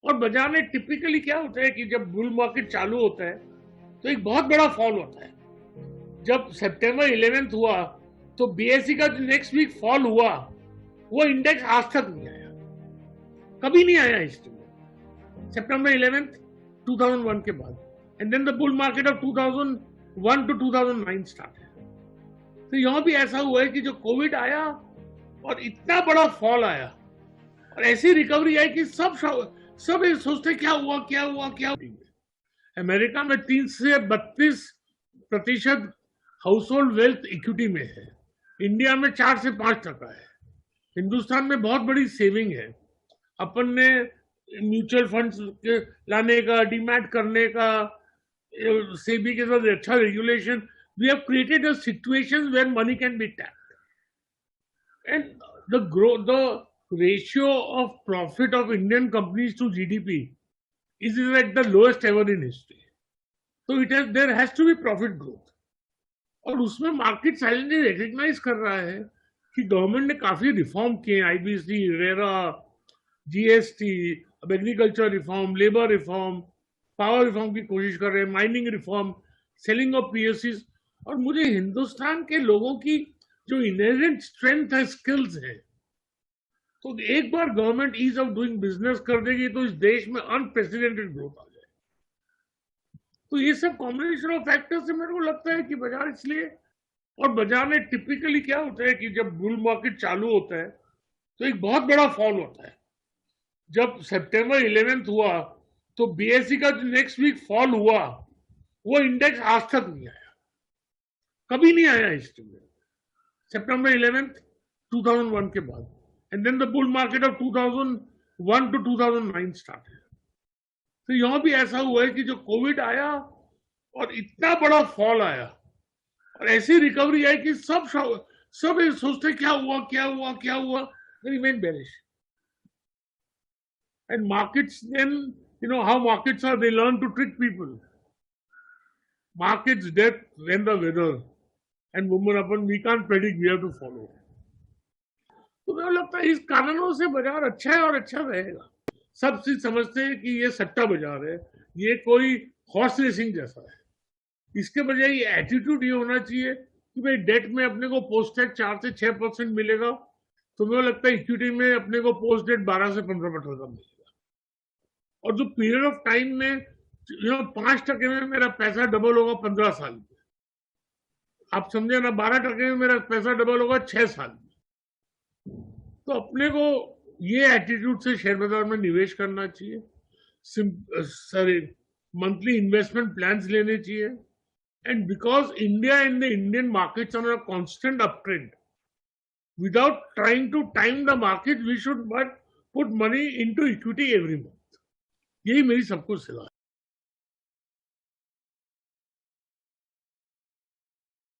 और बाजार में टिपिकली क्या होता है कि जब बुल मार्केट चालू होता है तो एक बहुत बड़ा फॉल होता है। जब सितंबर 11th हुआ तो बीएसई का जो नेक्स्ट वीक फॉल हुआ वो इंडेक्स आज तक नहीं आया, कभी नहीं आया हिस्ट्री में सितंबर 11th 2001 के बाद। And then the bull market of 2001 to 2009 start है। तो यहां भी ऐसा हुआ है कि जो कोविड आया और इतना बड़ा फॉल आया और ऐसी रिकवरी आई कि सब ये सोचते क्या हुआ क्या हुआ क्या हुआ। अमेरिका में 3 से 32% हाउस होल्ड वेल्थ इक्विटी में है, इंडिया में 4 से 5% है। हिंदुस्तान में बहुत बड़ी सेविंग है। अपन ने म्यूचुअल फंड्स लाने का, डीमैट करने का, सेबी के साथ अच्छा regulation, we have created a situation where money can be tapped and the ratio of profit of Indian companies to GDP is at the lowest ever in history. So there has to be profit growth. और उसमें market silently recognise कर रहा है कि government ने काफी reform किए, IBC, RERA, GST, अब agriculture reform, labour reform, power reform की कोशिश कर रहे हैं, माइनिंग रिफॉर्म, सेलिंग ऑफ पीएससीज। और मुझे हिंदुस्तान के लोगों की जो इनहेरेंट स्ट्रेंथ है, स्किल्स है, तो एक बार government ease of doing business कर देगी तो इस देश में अनप्रेसिडेंटेड ग्रोथ आ जाए। तो ये सब कॉम्बिनेशन ऑफ फैक्टर्स से मेरे को लगता है कि बाजार इसलिए, और बाजार में टिपिकली क्या होता है कि जब बुल मार्केट चालू होता है तो एक बहुत बड़ा फॉल होता है। जब सितंबर 11th हुआ तो बीएसई का जो नेक्स्ट वीक फॉल हुआ वो इंडेक्स आज तक नहीं आया, कभी नहीं आया हिस्ट्री में सितंबर 11th 2001 के बाद। And then the bull market of 2001 to 2009 start है। तो यहां भी ऐसा हुआ है कि जो कोविड आया और इतना बड़ा फॉल आया और ऐसी रिकवरी आई कि सब ये सोचते क्या हुआ क्या हुआ क्या हुआ, remain bearish. And markets then, you know how markets are, they learn to trick people. Markets death when the weather and woman upon we can't predict, we have to follow. तो मुझे लगता है इस कारणों से बाजार अच्छा है और अच्छा रहेगा। सब चीज समझते हैं कि ये सट्टा बाजार है, ये कोई हॉर्स रेसिंग जैसा है। इसके बजाय ये एटीट्यूड ये होना चाहिए कि भाई डेट में अपने को पोस्ट डेट 4 से 6% मिलेगा, तो मुझे लगता है इक्विटी में अपने को पोस्ट डेट 12 से 15% का मिलेगा। और जो पीरियड ऑफ टाइम में 5% में मेरा पैसा डबल होगा 15 साल में, आप समझे ना, 12% में मेरा पैसा डबल होगा 6 साल में। तो अपने को ये एटीट्यूड से शेयर बाजार में निवेश करना चाहिए। मंथली इन्वेस्टमेंट प्लान्स लेने चाहिए। And because India and the Indian markets are a constant uptrend, without trying to time the market, we should but put money into equity every month. यही मेरी सबको सलाह है।